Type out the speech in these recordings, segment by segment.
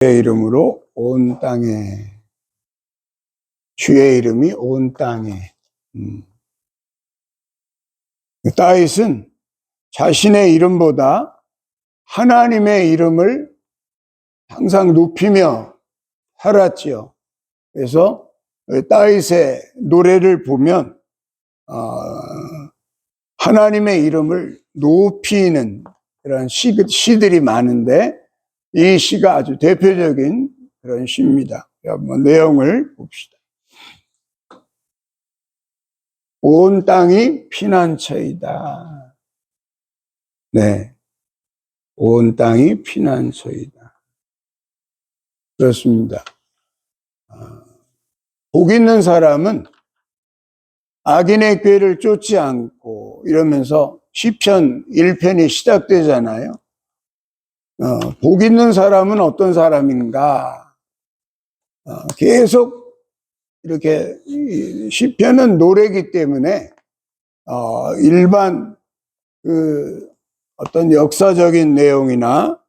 주의 이름으로 온 땅에, 주의 이름이 온 땅에. 다윗은 자신의 이름보다 하나님의 이름을 항상 높이며 살았지요. 그래서 다윗의 노래를 보면 하나님의 이름을 높이는 그런 시들이 많은데, 이 시가 아주 대표적인 그런 시입니다. 한번 내용을 봅시다. 온 땅이 피난처이다. 네, 온 땅이 피난처이다. 그렇습니다. 복 있는 사람은 악인의 꾀를 쫓지 않고, 이러면서 시편 1편이 시작되잖아요. 복 있는 사람은 어떤 사람인가? 계속 이렇게, 시편은 노래이기 때문에 일반 어떤 역사적인 내용이나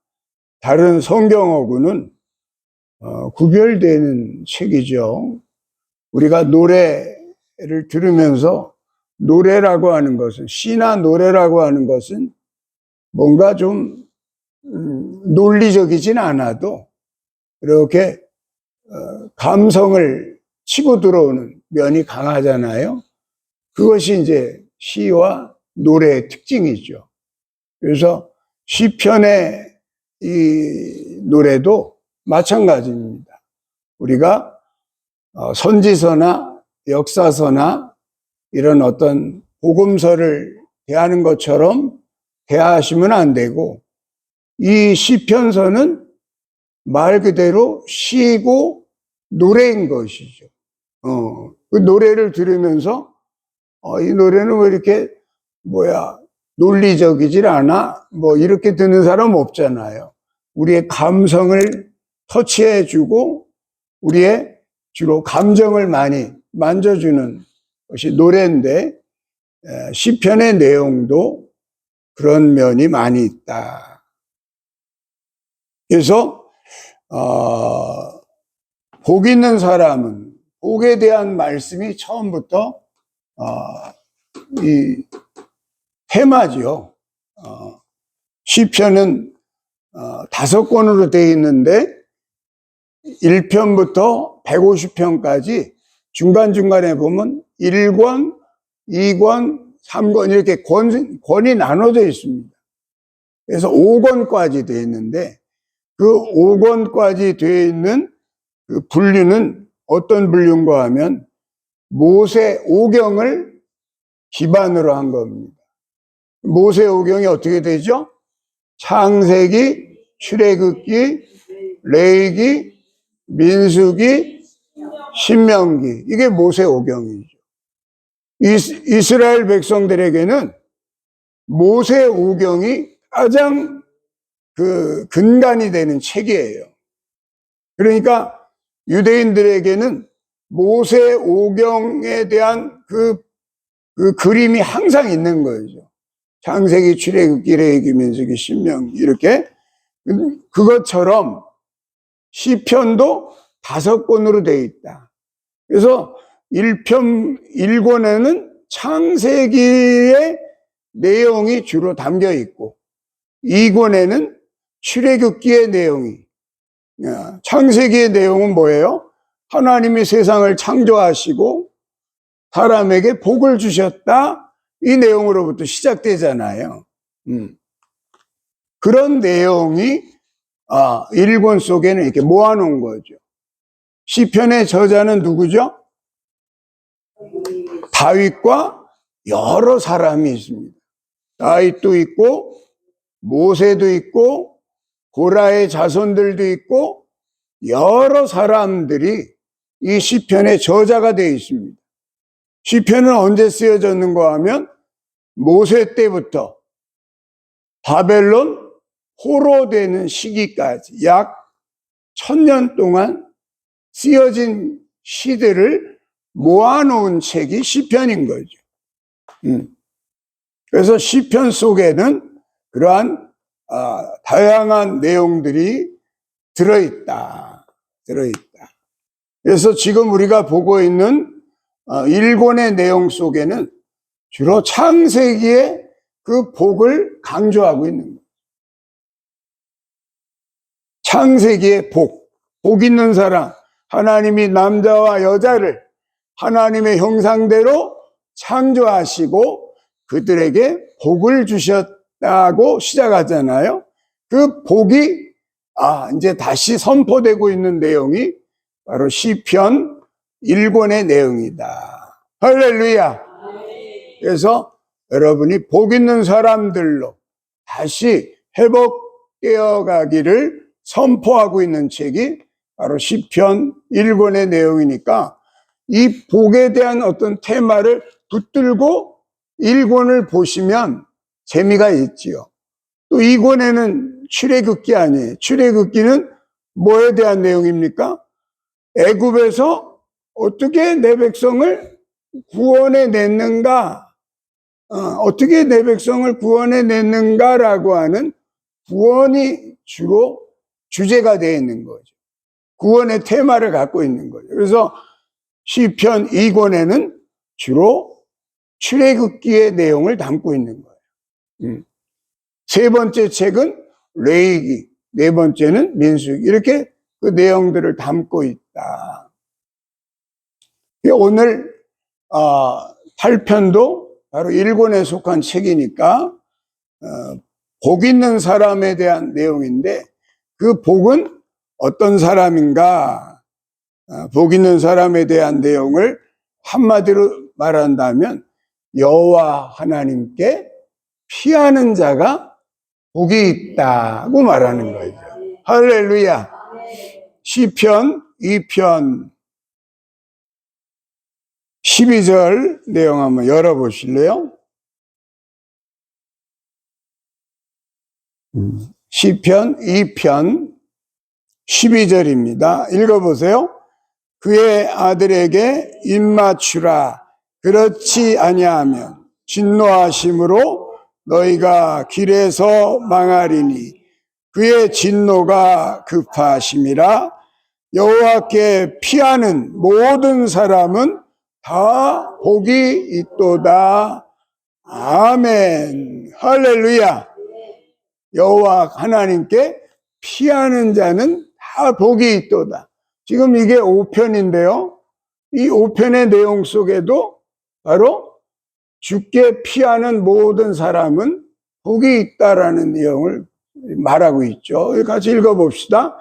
다른 성경어구는 구별되는 책이죠. 우리가 노래를 들으면서, 노래라고 하는 것은, 시나 노래라고 하는 것은 뭔가 좀 논리적이진 않아도 이렇게 감성을 치고 들어오는 면이 강하잖아요. 그것이 이제 시와 노래의 특징이죠. 그래서 시편의 이 노래도 마찬가지입니다. 우리가 선지서나 역사서나 이런 어떤 복음서를 대하는 것처럼 대하시면 안 되고, 이 시편서는 말 그대로 시고 노래인 것이죠. 그 노래를 들으면서 이 노래는 왜 이렇게 논리적이질 않아? 이렇게 듣는 사람 없잖아요. 우리의 감성을 터치해주고 우리의 주로 감정을 많이 만져주는 것이 노래인데, 시편의 내용도 그런 면이 많이 있다. 그래서 복 있는 사람은, 복에 대한 말씀이 처음부터 이 테마죠. 시편은 5권으로 되어 있는데 1편부터 150편까지 중간중간에 보면 1권, 2권, 3권 이렇게 권이 나눠져 있습니다. 그래서 5권까지 되어 있는데, 그 5권까지 되어 있는 그 분류는 어떤 분류인가 하면 모세 오경을 기반으로 한 겁니다. 모세 오경이 어떻게 되죠? 창세기, 출애굽기, 레위기, 민수기, 신명기, 이게 모세 오경이죠. 이스라엘 백성들에게는 모세 오경이 가장 근간이 되는 책이에요. 그러니까 유대인들에게는 모세 오경에 대한 그 그림이 항상 있는 거죠. 창세기, 출애굽기, 레위기, 민수기, 신명기, 이렇게. 그것처럼 시편도 5권으로 되어 있다. 그래서 1권에는 창세기의 내용이 주로 담겨 있고, 2권에는 출애굽기의 내용이, 창세기의 내용은 뭐예요? 하나님이 세상을 창조하시고 사람에게 복을 주셨다, 이 내용으로부터 시작되잖아요. 그런 내용이 1권 속에는 이렇게 모아놓은 거죠. 시편의 저자는 누구죠? 다윗과 여러 사람이 있습니다. 다윗도 있고 모세도 있고 고라의 자손들도 있고 여러 사람들이 이 시편의 저자가 되어 있습니다. 시편은 언제 쓰여졌는가 하면 모세 때부터 바벨론 포로되는 시기까지 약 1000년 동안 쓰여진 시들을 모아놓은 책이 시편인 거죠. 그래서 시편 속에는 그러한 다양한 내용들이 들어있다. 그래서 지금 우리가 보고 있는 1권의 내용 속에는 주로 창세기의 그 복을 강조하고 있는 거예요. 창세기의 복 있는 사람, 하나님이 남자와 여자를 하나님의 형상대로 창조하시고 그들에게 복을 주셨다고 시작하잖아요. 그 복이 이제 다시 선포되고 있는 내용이 바로 시편 1권의 내용이다. 할렐루야. 그래서 여러분이 복 있는 사람들로 다시 회복되어 가기를 선포하고 있는 책이 바로 시편 1권의 내용이니까 이 복에 대한 어떤 테마를 붙들고 1권을 보시면 재미가 있지요. 또 2권에는 출애굽기 아니에요. 출애굽기는 뭐에 대한 내용입니까? 애굽에서 어떻게 내 백성을 구원해 냈는가? 어떻게 내 백성을 구원해 냈는가라고 하는 구원이 주로 주제가 되어 있는 거죠. 구원의 테마를 갖고 있는 거죠. 그래서 시편 2권에는 주로 출애굽기의 내용을 담고 있는 거예요. 세 번째 책은 레위기, 네 번째는 민수기, 이렇게 그 내용들을 담고 있다. 오늘 8편도 바로 1권에 속한 책이니까 복 있는 사람에 대한 내용인데 그 복은 어떤 사람인가? 복 있는 사람에 대한 내용을 한마디로 말한다면 여호와 하나님께 피하는 자가 복이 있다고 말하는 거죠. 할렐루야. 시편 2편 12절 내용 한번 열어보실래요? 시편 2편 12절입니다. 읽어보세요. 그의 아들에게 입맞추라. 그렇지 아니하면 진노하심으로 너희가 길에서 망하리니 그의 진노가 급하심이라. 여호와께 피하는 모든 사람은 다 복이 있도다. 아멘. 할렐루야. 여호와 하나님께 피하는 자는 다 복이 있도다. 지금 이게 5편인데요. 이 5편의 내용 속에도 바로 주께 피하는 모든 사람은 복이 있다라는 내용을 말하고 있죠. 같이 읽어봅시다.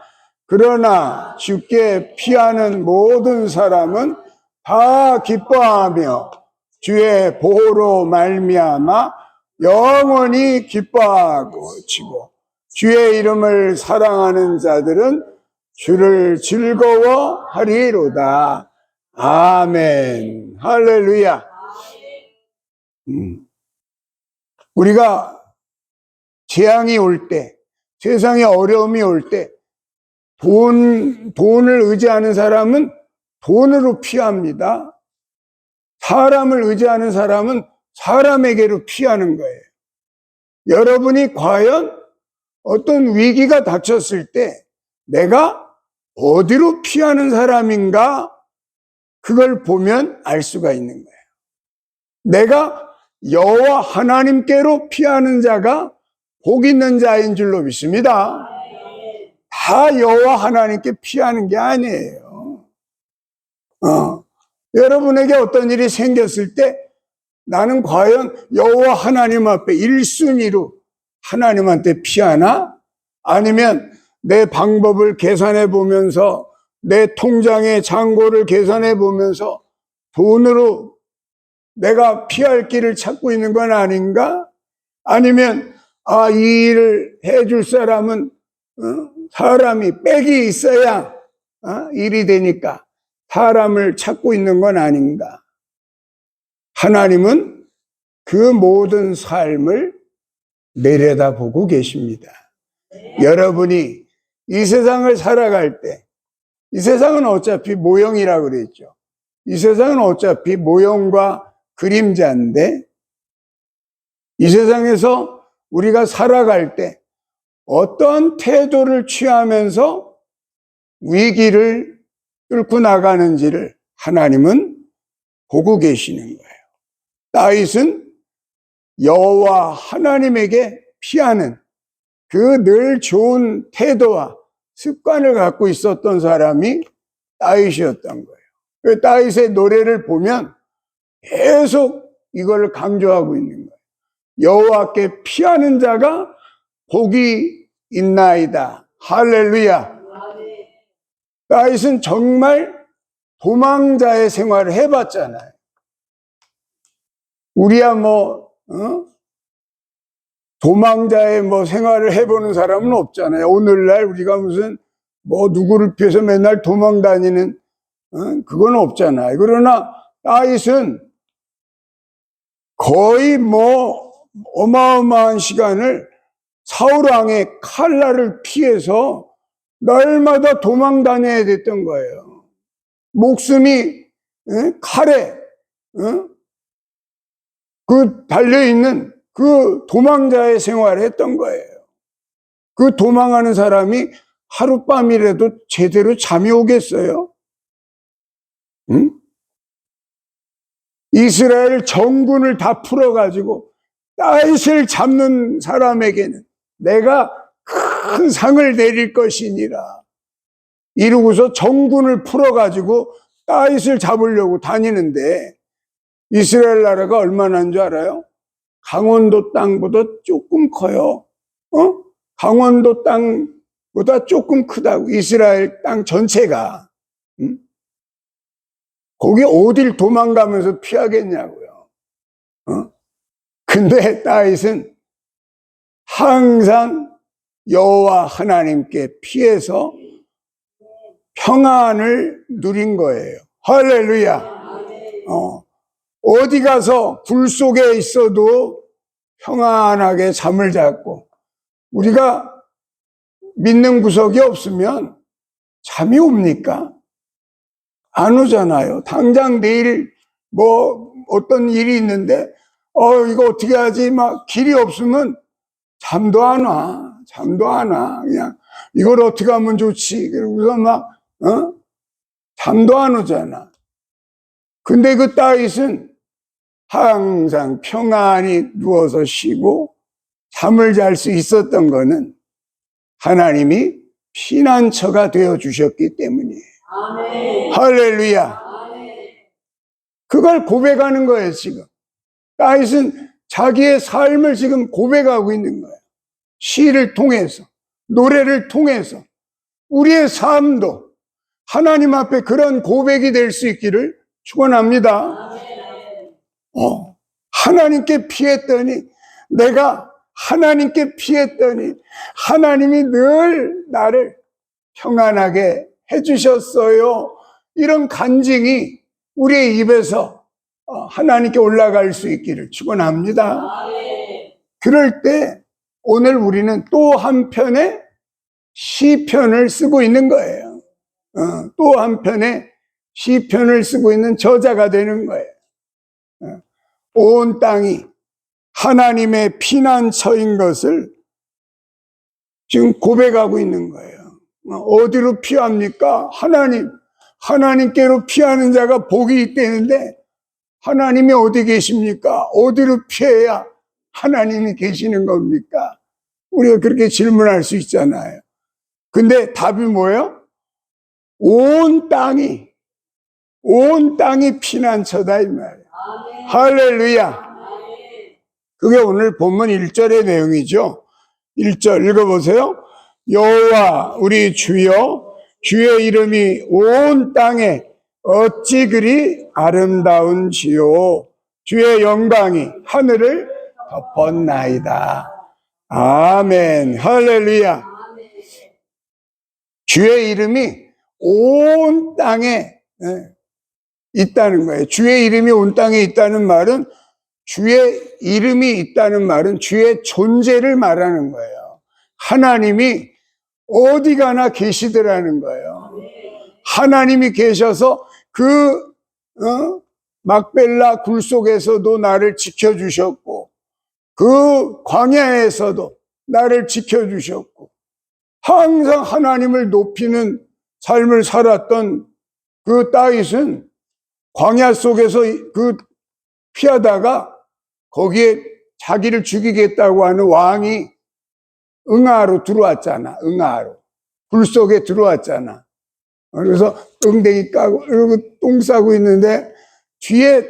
그러나 주께 피하는 모든 사람은 다 기뻐하며 주의 보호로 말미암아 영원히 기뻐하고 치고 주의 이름을 사랑하는 자들은 주를 즐거워하리로다. 아멘. 할렐루야. 우리가 재앙이 올 때, 세상에 어려움이 올 때 돈을 의지하는 사람은 돈으로 피합니다. 사람을 의지하는 사람은 사람에게로 피하는 거예요. 여러분이 과연 어떤 위기가 닥쳤을 때 내가 어디로 피하는 사람인가? 그걸 보면 알 수가 있는 거예요. 내가 여호와 하나님께로 피하는 자가 복 있는 자인 줄로 믿습니다. 다 여호와 하나님께 피하는 게 아니에요. 여러분에게 어떤 일이 생겼을 때 나는 과연 여호와 하나님 앞에 1순위로 하나님한테 피하나? 아니면 내 방법을 계산해 보면서 내 통장의 잔고를 계산해 보면서 돈으로 내가 피할 길을 찾고 있는 건 아닌가? 아니면 이 일을 해줄 사람은 사람이 빽이 있어야 일이 되니까 사람을 찾고 있는 건 아닌가? 하나님은 그 모든 삶을 내려다보고 계십니다. 여러분이 이 세상을 살아갈 때, 이 세상은 어차피 모형이라고 그랬죠. 이 세상은 어차피 모형과 그림자인데, 이 세상에서 우리가 살아갈 때 어떤 태도를 취하면서 위기를 뚫고 나가는지를 하나님은 보고 계시는 거예요. 다윗은 여호와 하나님에게 피하는 그 늘 좋은 태도와 습관을 갖고 있었던 사람이 다윗이었던 거예요. 다윗의 노래를 보면 계속 이걸 강조하고 있는 거예요. 여호와께 피하는 자가 복이 있나이다. 할렐루야. 다윗은 정말 도망자의 생활을 해봤잖아요. 우리야 도망자의 생활을 해보는 사람은 없잖아요. 오늘날 우리가 무슨 누구를 피해서 맨날 도망 다니는 그건 없잖아요. 그러나 다윗은 거의 어마어마한 시간을 사울왕의 칼날을 피해서 날마다 도망 다녀야 됐던 거예요. 목숨이 칼에 달려있는 그 도망자의 생활을 했던 거예요. 그 도망하는 사람이 하룻밤이라도 제대로 잠이 오겠어요? 응? 이스라엘 정군을 다 풀어가지고 다윗을 잡는 사람에게는 내가 큰 상을 내릴 것이니라 이러고서 정군을 풀어가지고 다윗을 잡으려고 다니는데 이스라엘 나라가 얼마나 한 줄 알아요? 강원도 땅보다 조금 커요. 강원도 땅보다 조금 크다고. 이스라엘 땅 전체가. 거기 어딜 도망가면서 피하겠냐고요. 근데 다윗은 항상 여호와 하나님께 피해서 평안을 누린 거예요. 할렐루야. 어디 가서 굴 속에 있어도 평안하게 잠을 잤고, 우리가 믿는 구석이 없으면 잠이 옵니까? 안 오잖아요. 당장 내일 어떤 일이 있는데 이거 어떻게 하지? 길이 없으면 잠도 안 와. 그냥 이걸 어떻게 하면 좋지? 그러고서 잠도 안 오잖아. 근데 그 다윗은 항상 평안히 누워서 쉬고 잠을 잘 수 있었던 거는 하나님이 피난처가 되어 주셨기 때문이에요. 아멘. 할렐루야. 아멘. 그걸 고백하는 거예요. 지금 다윗은 자기의 삶을 지금 고백하고 있는 거예요. 시를 통해서, 노래를 통해서 우리의 삶도 하나님 앞에 그런 고백이 될 수 있기를 축원합니다. 하나님께 피했더니, 내가 하나님께 피했더니 하나님이 늘 나를 평안하게 해주셨어요. 이런 간증이 우리의 입에서 하나님께 올라갈 수 있기를 축원합니다. 그럴 때 오늘 우리는 또 한편의 시편을 쓰고 있는 거예요. 또 한편의 시편을 쓰고 있는 저자가 되는 거예요. 온 땅이 하나님의 피난처인 것을 지금 고백하고 있는 거예요. 어디로 피합니까? 하나님께로 피하는 자가 복이 있다는데 하나님이 어디 계십니까? 어디로 피해야 하나님이 계시는 겁니까? 우리가 그렇게 질문할 수 있잖아요. 근데 답이 뭐예요? 온 땅이 피난처다 이 말이에요. 아멘. 할렐루야. 아멘. 그게 오늘 본문 1절의 내용이죠. 1절 읽어보세요. 여호와 우리 주여, 주의 이름이 온 땅에 어찌 그리 아름다운지요. 주의 영광이 하늘을 덮었나이다. 아멘. 할렐루야. 주의 이름이 온 땅에 있다는 거예요. 주의 이름이 온 땅에 있다는 말은, 주의 이름이 있다는 말은 주의 존재를 말하는 거예요. 하나님이 어디 가나 계시더라는 거예요. 하나님이 계셔서 그 막벨라 굴 속에서도 나를 지켜주셨고, 그 광야에서도 나를 지켜주셨고, 항상 하나님을 높이는 삶을 살았던 그 다윗은 광야 속에서 그 피하다가 거기에 자기를 죽이겠다고 하는 왕이 응아로 들어왔잖아. 응아로. 불 속에 들어왔잖아. 그래서 엉덩이 까고 똥 싸고 있는데 뒤에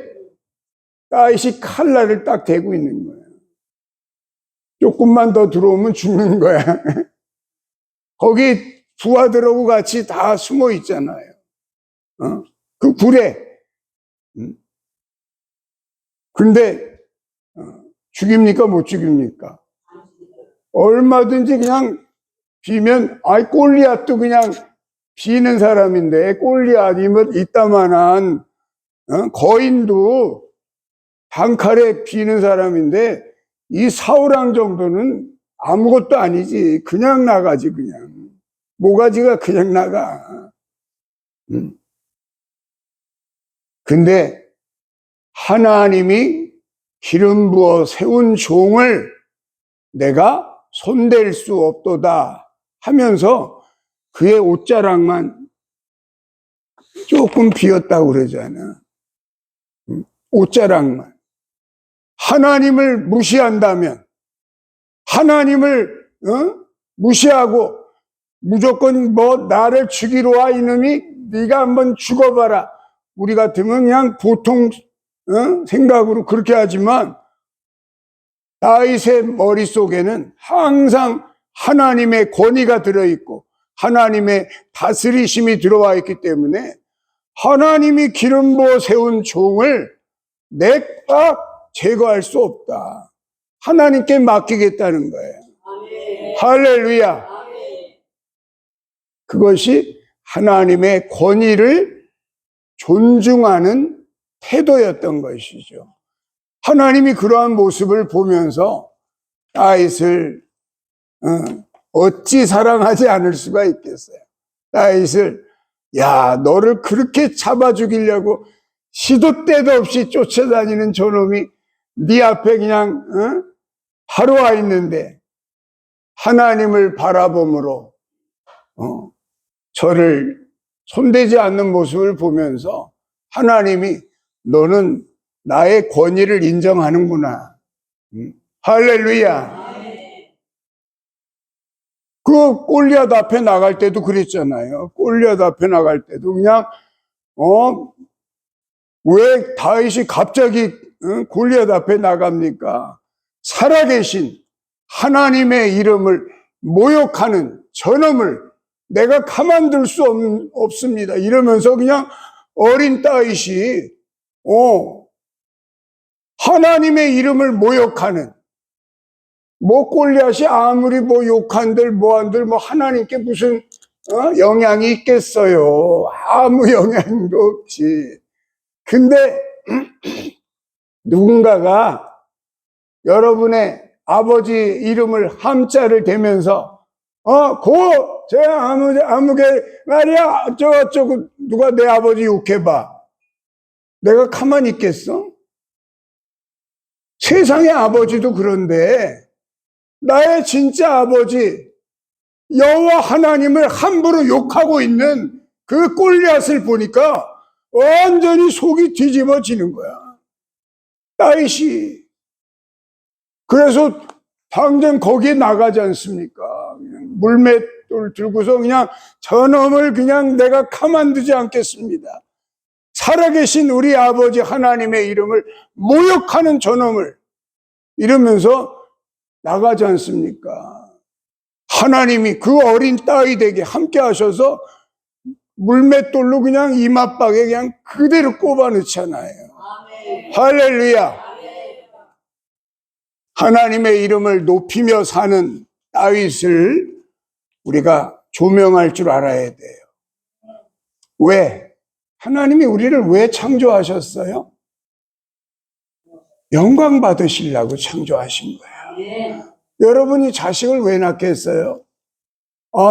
다윗이 칼날을 딱 대고 있는 거야. 조금만 더 들어오면 죽는 거야. 거기 부하들하고 같이 다 숨어 있잖아요. 그 굴에. 근데 죽입니까? 못 죽입니까? 얼마든지 그냥 비면, 골리앗도 그냥 비는 사람인데, 골리앗이면 이따만한 거인도 단칼에 비는 사람인데, 이 사울왕 정도는 아무것도 아니지. 그냥 나가지, 그냥. 모가지가 그냥 나가. 근데 하나님이 기름 부어 세운 종을 내가 손댈 수 없도다 하면서 그의 옷자락만 조금 비었다고 그러잖아. 옷자락만. 하나님을 무시한다면, 하나님을 무시하고 무조건 나를 죽이러 와 이놈이 네가 한번 죽어봐라. 우리 같으면 그냥 보통 생각으로 그렇게 하지만 다윗의 머릿속에는 항상 하나님의 권위가 들어있고 하나님의 다스리심이 들어와 있기 때문에 하나님이 기름 부어 세운 종을 내가 제거할 수 없다. 하나님께 맡기겠다는 거예요. 아멘. 할렐루야. 아멘. 그것이 하나님의 권위를 존중하는 태도였던 것이죠. 하나님이 그러한 모습을 보면서 다윗을 어찌 사랑하지 않을 수가 있겠어요. 다윗을 야 너를 그렇게 잡아 죽이려고 시도 때도 없이 쫓아다니는 저놈이 네 앞에 그냥 바로 와 있는데 하나님을 바라봄으로 저를 손대지 않는 모습을 보면서 하나님이 너는 나의 권위를 인정하는구나. 할렐루야. 그 골리앗 앞에 나갈 때도 그랬잖아요. 골리앗 앞에 나갈 때도 그냥 왜 다윗이 갑자기 골리앗 앞에 나갑니까? 살아계신 하나님의 이름을 모욕하는 저놈을 내가 가만둘 수 없습니다. 이러면서 그냥 어린 다윗이 하나님의 이름을 모욕하는 골리앗이 아무리 욕한들 뭐한들 하나님께 무슨 영향이 있겠어요. 아무 영향도 없지. 근데 누군가가 여러분의 아버지 이름을 함자를 대면서 제 아무개 말이야 어쩌고 누가 내 아버지 욕해봐. 내가 가만히 있겠어? 세상의 아버지도 그런데 나의 진짜 아버지 여호와 하나님을 함부로 욕하고 있는 그 골리앗을 보니까 완전히 속이 뒤집어지는 거야. 다윗이. 그래서 당장 거기에 나가지 않습니까? 물맷돌 들고서 그냥 저놈을 그냥 내가 가만두지 않겠습니다. 살아계신 우리 아버지 하나님의 이름을 모욕하는 저놈을 이러면서 나가지 않습니까? 하나님이 그 어린 다윗에게 함께 하셔서 물맷돌로 그냥 이마박에 그냥 그대로 꼽아 넣잖아요. 아멘. 할렐루야. 아멘. 하나님의 이름을 높이며 사는 다윗을 우리가 조명할 줄 알아야 돼요. 왜? 하나님이 우리를 왜 창조하셨어요? 영광 받으시려고 창조하신 거예요. 여러분이 자식을 왜 낳겠어요?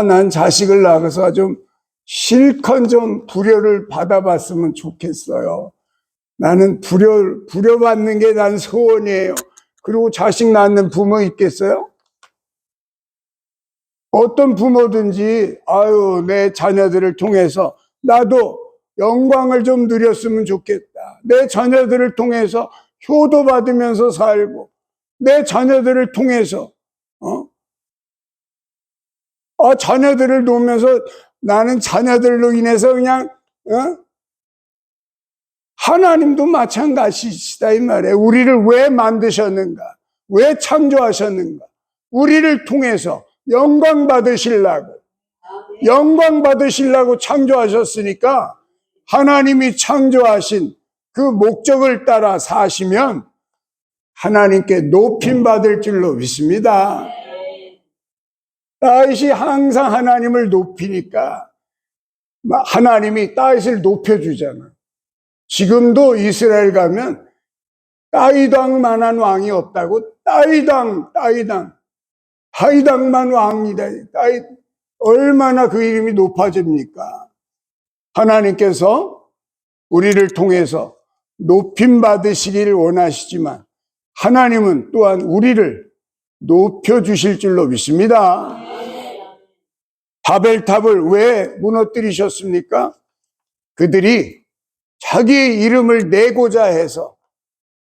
난 자식을 낳아서 좀 실컷 좀 불효를 받아봤으면 좋겠어요. 나는 불효받는 게 난 소원이에요. 그리고 자식 낳는 부모 있겠어요? 어떤 부모든지 아유 내 자녀들을 통해서 나도 영광을 좀 누렸으면 좋겠다. 내 자녀들을 통해서 효도받으면서 살고 내 자녀들을 통해서 자녀들을 놓으면서 나는 자녀들로 인해서 그냥 하나님도 마찬가지시다 이 말이에요. 우리를 왜 만드셨는가? 왜 창조하셨는가? 우리를 통해서 영광 받으시려고 창조하셨으니까 하나님이 창조하신 그 목적을 따라 사시면 하나님께 높임 받을 줄로 믿습니다. 다윗이 항상 하나님을 높이니까 하나님이 다윗을 높여주잖아. 지금도 이스라엘 가면 다윗왕만한 왕이 없다고. 다윗왕만 왕이다. 다윗 얼마나 그 이름이 높아집니까? 하나님께서 우리를 통해서 높임 받으시기를 원하시지만 하나님은 또한 우리를 높여주실 줄로 믿습니다. 바벨탑을 왜 무너뜨리셨습니까? 그들이 자기의 이름을 내고자 해서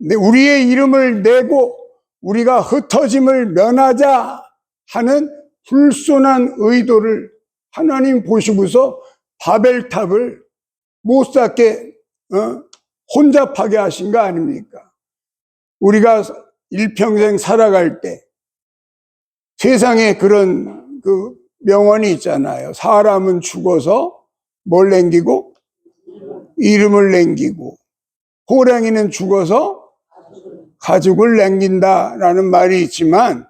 우리의 이름을 내고 우리가 흩어짐을 면하자 하는 불손한 의도를 하나님 보시고서 바벨탑을 못 쌓게 혼잡하게 하신 거 아닙니까? 우리가 일평생 살아갈 때 세상에 그런 그 명언이 있잖아요. 사람은 죽어서 뭘 남기고 이름을 남기고 호랑이는 죽어서 가죽을 남긴다라는 말이 있지만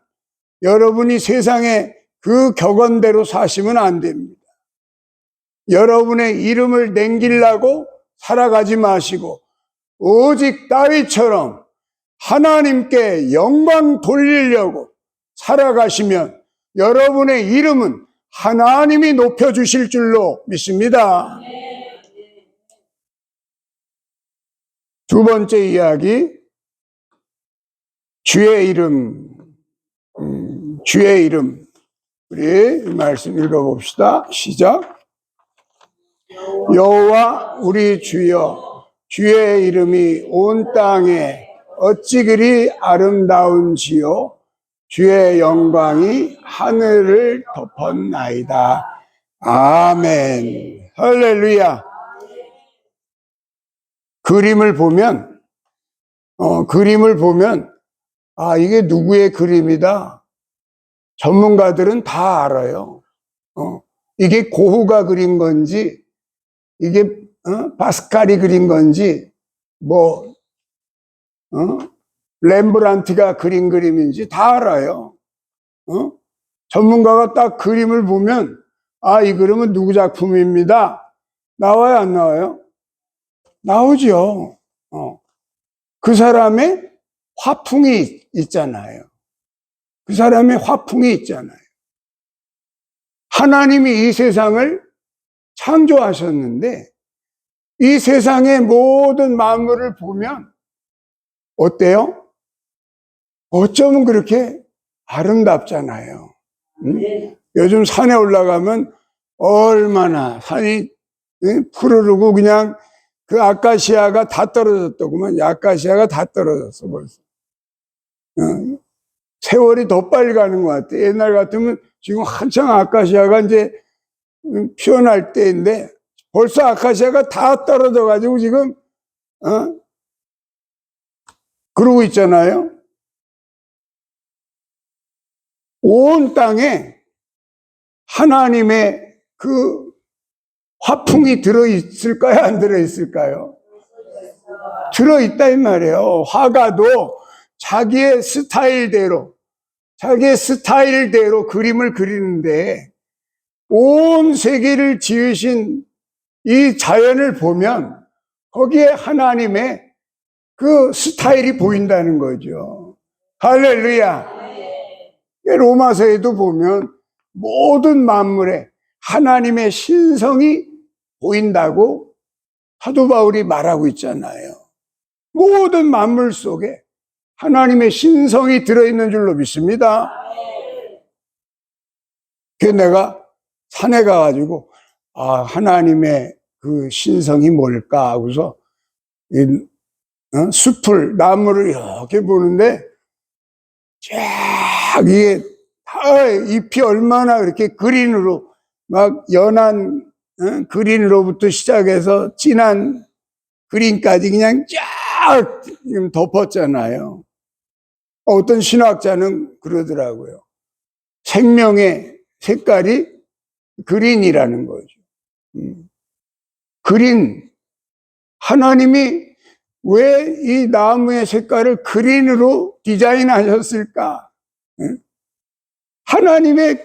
여러분이 세상에 그 격언대로 사시면 안 됩니다. 여러분의 이름을 남기려고 살아가지 마시고 오직 다윗처럼 하나님께 영광 돌리려고 살아가시면 여러분의 이름은 하나님이 높여주실 줄로 믿습니다. 두 번째 이야기, 주의 이름. 주의 이름. 우리 말씀 읽어봅시다. 시작. 여호와 우리 주여, 주의 이름이 온 땅에 어찌 그리 아름다운지요. 주의 영광이 하늘을 덮었나이다. 아멘. 할렐루야. 그림을 보면 이게 누구의 그림이다. 전문가들은 다 알아요. 이게 고흐가 그린 건지 이게 파스칼이 그린 건지 렘브란트가 그린 그림인지 다 알아요. 전문가가 딱 그림을 보면 이 그림은 누구 작품입니다. 나와요, 안 나와요? 나오죠. 그 사람의 화풍이 있잖아요. 그 사람의 화풍이 있잖아요. 하나님이 이 세상을 창조하셨는데 이 세상의 모든 만물을 보면 어때요? 어쩌면 그렇게 아름답잖아요. 요즘 산에 올라가면 얼마나 산이 푸르르고 그냥 그 아카시아가 다 떨어졌더구만. 아카시아가 다 떨어졌어 벌써. 세월이 더 빨리 가는 것 같아. 옛날 같으면 지금 한창 아카시아가 이제 피어날 때인데 벌써 아카시아가 다 떨어져 가지고 지금 그러고 있잖아요. 온 땅에 하나님의 그 화풍이 들어있을까요? 안 들어있을까요? 들어있다 이 말이에요. 화가도 자기의 스타일대로 그림을 그리는데 온 세계를 지으신 이 자연을 보면 거기에 하나님의 그 스타일이 보인다는 거죠. 할렐루야. 로마서에도 보면 모든 만물에 하나님의 신성이 보인다고 사도 바울이 말하고 있잖아요. 모든 만물 속에 하나님의 신성이 들어있는 줄로 믿습니다. 그래서 내가 산에 가가지고 하나님의 그 신성이 뭘까 하고서 숲을, 나무를 이렇게 보는데 쫙 이게 잎이 얼마나 그렇게 그린으로 막 연한 그린으로부터 시작해서 진한 그린까지 그냥 쫙 덮었잖아요. 어떤 신학자는 그러더라고요. 생명의 색깔이 그린이라는 거죠. 그린. 하나님이 왜 이 나무의 색깔을 그린으로 디자인하셨을까? 하나님의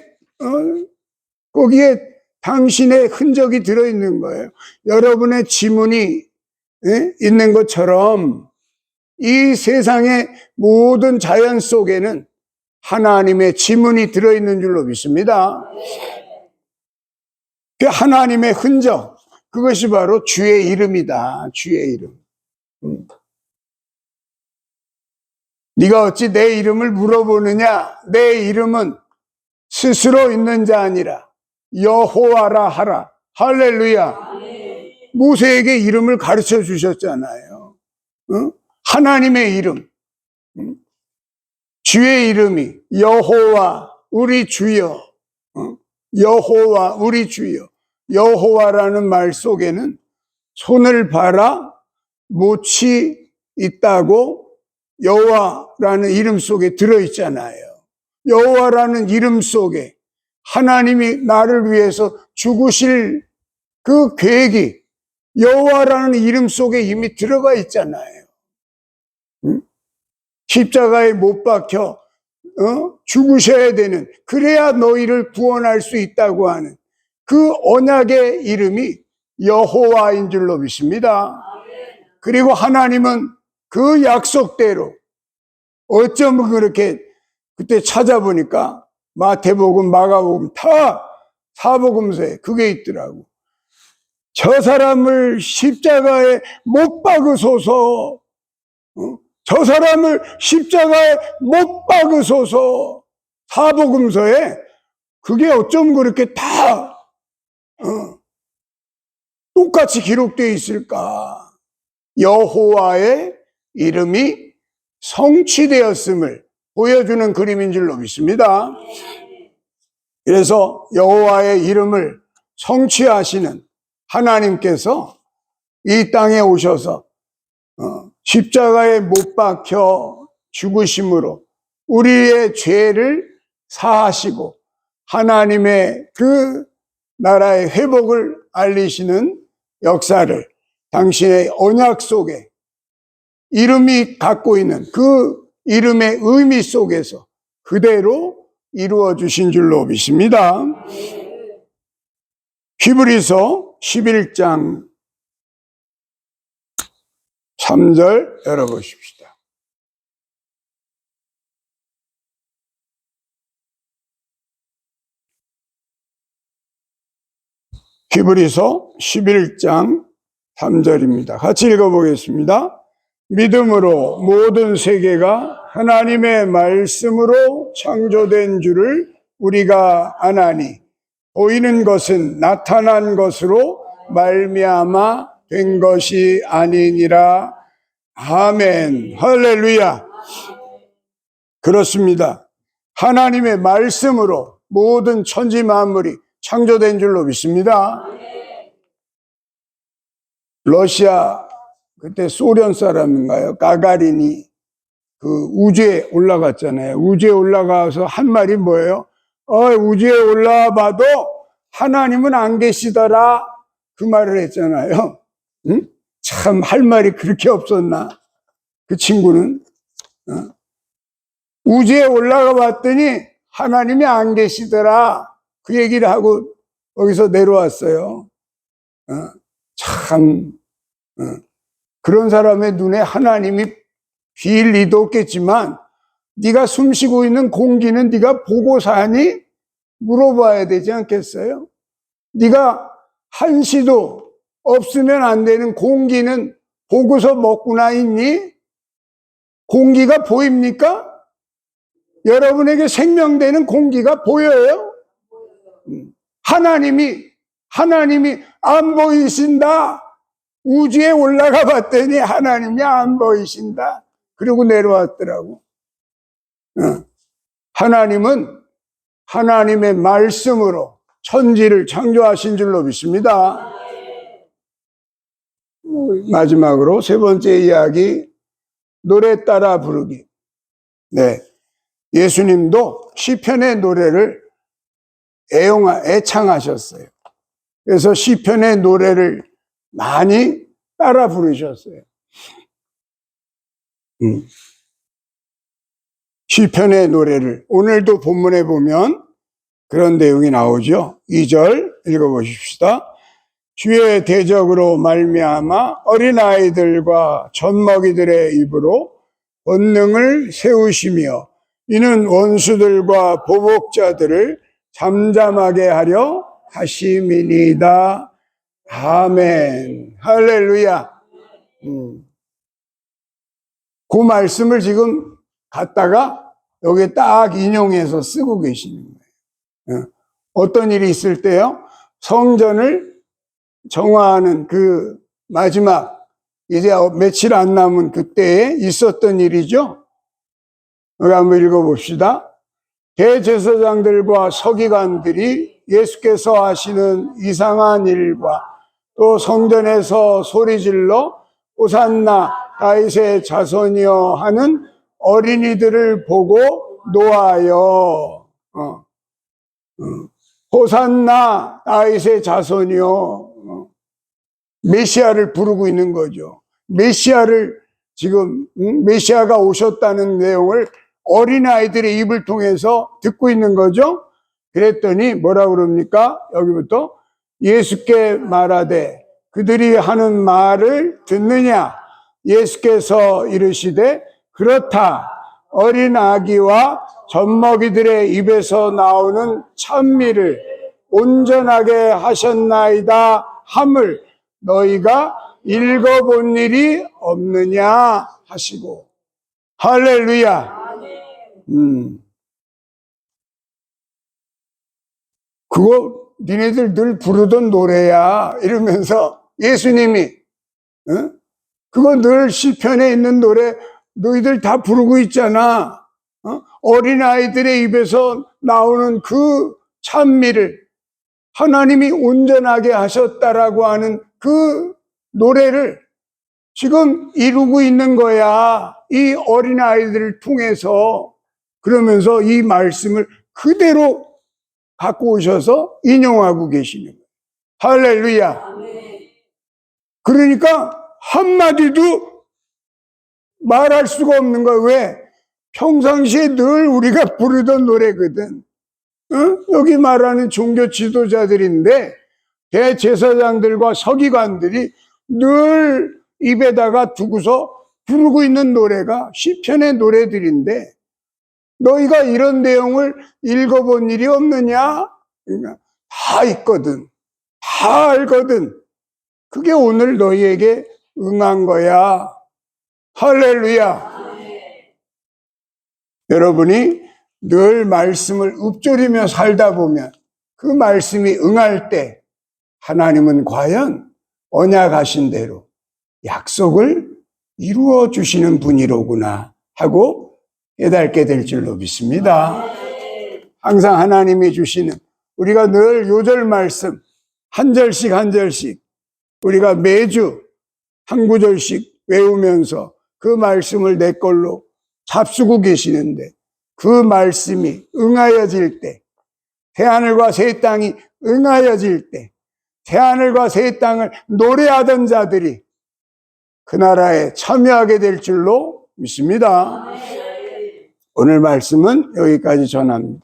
거기에 당신의 흔적이 들어있는 거예요. 여러분의 지문이 있는 것처럼 이 세상의 모든 자연 속에는 하나님의 지문이 들어있는 줄로 믿습니다. 그 하나님의 흔적, 그것이 바로 주의 이름이다. 주의 이름. 네가 어찌 내 이름을 물어보느냐? 내 이름은 스스로 있는 자 아니라 여호와라 하라. 할렐루야. 모세에게 이름을 가르쳐 주셨잖아요. 하나님의 이름, 주의 이름이 여호와 우리 주여, 여호와 우리 주여. 여호와라는 말 속에는 손을 봐라 못이 있다고 여호와라는 이름 속에 들어있잖아요. 여호와라는 이름 속에 하나님이 나를 위해서 죽으실 그 계획이 여호와라는 이름 속에 이미 들어가 있잖아요. 십자가에 못 박혀 죽으셔야 되는, 그래야 너희를 구원할 수 있다고 하는 그 언약의 이름이 여호와인 줄로 믿습니다. 그리고 하나님은 그 약속대로 어쩌면 그렇게 그때 찾아보니까 마태복음, 마가복음 다 사복음서에 그게 있더라고. 저 사람을 십자가에 못 박으소서, 저 사람을 십자가에 못 박으소서. 사복음서에 그게 어쩜 그렇게 다 똑같이 기록되어 있을까? 여호와의 이름이 성취되었음을 보여주는 그림인 줄로 믿습니다. 그래서 여호와의 이름을 성취하시는 하나님께서 이 땅에 오셔서 십자가에 못 박혀 죽으심으로 우리의 죄를 사하시고 하나님의 그 나라의 회복을 알리시는 역사를 당신의 언약 속에 이름이 갖고 있는 그 이름의 의미 속에서 그대로 이루어 주신 줄로 믿습니다. 히브리서 11장 3절 열어보십시다. 히브리서 11장 3절입니다. 같이 읽어보겠습니다. 믿음으로 모든 세계가 하나님의 말씀으로 창조된 줄을 우리가 아나니 보이는 것은 나타난 것으로 말미암아 된 것이 아니니라. 아멘. 할렐루야. 그렇습니다. 하나님의 말씀으로 모든 천지 만물이 창조된 줄로 믿습니다. 러시아 그때 소련 사람인가요? 가가린이 그 우주에 올라갔잖아요. 우주에 올라가서 한 말이 뭐예요? 우주에 올라와 봐도 하나님은 안 계시더라. 그 말을 했잖아요. 응? 참 할 말이 그렇게 없었나? 그 친구는 우주에 올라가 봤더니 하나님이 안 계시더라. 그 얘기를 하고 거기서 내려왔어요. 참 그런 사람의 눈에 하나님이 비일 리도 없겠지만 네가 숨쉬고 있는 공기는 네가 보고 사니? 물어봐야 되지 않겠어요? 네가 한시도 없으면 안 되는 공기는 보고서 먹구나 있니? 공기가 보입니까? 여러분에게 생명되는 공기가 보여요? 하나님이 안 보이신다. 우주에 올라가 봤더니 하나님이 안 보이신다. 그리고 내려왔더라고. 하나님은 하나님의 말씀으로 천지를 창조하신 줄로 믿습니다. 마지막으로 세 번째 이야기, 노래 따라 부르기. 네, 예수님도 시편의 노래를 애창하셨어요. 그래서 시편의 노래를 많이 따라 부르셨어요. 시편의 노래를 오늘도 본문에 보면 그런 내용이 나오죠. 2절 읽어보십시다. 주의 대적으로 말미암아 어린아이들과 젖먹이들의 입으로 권능을 세우시며 이는 원수들과 보복자들을 잠잠하게 하려 하심이니이다. 아멘. 할렐루야. 그 말씀을 지금 갖다가 여기에 딱 인용해서 쓰고 계시는 거예요. 어떤 일이 있을 때요? 성전을 정화하는 그 마지막 이제 며칠 안 남은 그때에 있었던 일이죠. 여기 한번 읽어봅시다. 대제사장들과 서기관들이 예수께서 하시는 이상한 일과 또 성전에서 소리질러 호산나 다윗의 자손이여 하는 어린이들을 보고 노하여 호산나 다윗의 자손이여 메시아를 부르고 있는 거죠. 메시아를 지금 메시아가 오셨다는 내용을 어린아이들의 입을 통해서 듣고 있는 거죠. 그랬더니 뭐라 그럽니까? 여기부터 예수께 말하되 그들이 하는 말을 듣느냐? 예수께서 이르시되 그렇다. 어린 아기와 젖먹이들의 입에서 나오는 찬미를 온전하게 하셨나이다 함을 너희가 읽어본 일이 없느냐 하시고. 할렐루야. 그거 니네들 늘 부르던 노래야 이러면서 예수님이 그거 늘 시편에 있는 노래 너희들 다 부르고 있잖아. 어린아이들의 입에서 나오는 그 찬미를 하나님이 온전하게 하셨다라고 하는 그 노래를 지금 이루고 있는 거야. 이 어린아이들을 통해서. 그러면서 이 말씀을 그대로 갖고 오셔서 인용하고 계시는 거예요. 할렐루야. 그러니까 한마디도 말할 수가 없는 거야. 왜? 평상시에 늘 우리가 부르던 노래거든. 여기 말하는 종교 지도자들인데 대제사장들과 서기관들이 늘 입에다가 두고서 부르고 있는 노래가 시편의 노래들인데 너희가 이런 내용을 읽어본 일이 없느냐? 그러니까 다 있거든. 다 알거든. 그게 오늘 너희에게 응한 거야. 할렐루야. 여러분이 늘 말씀을 읊조리며 살다 보면 그 말씀이 응할 때 하나님은 과연 언약하신 대로 약속을 이루어 주시는 분이로구나 하고 깨닫게 될 줄로 믿습니다. 항상 하나님이 주시는 우리가 늘 요절 말씀 한 절씩 한 절씩 우리가 매주 한 구절씩 외우면서 그 말씀을 내 걸로 잡수고 계시는데 그 말씀이 응하여질 때 새하늘과 새 땅이 응하여질 때 새하늘과 새 땅을 노래하던 자들이 그 나라에 참여하게 될 줄로 믿습니다. 오늘 말씀은 여기까지 전합니다.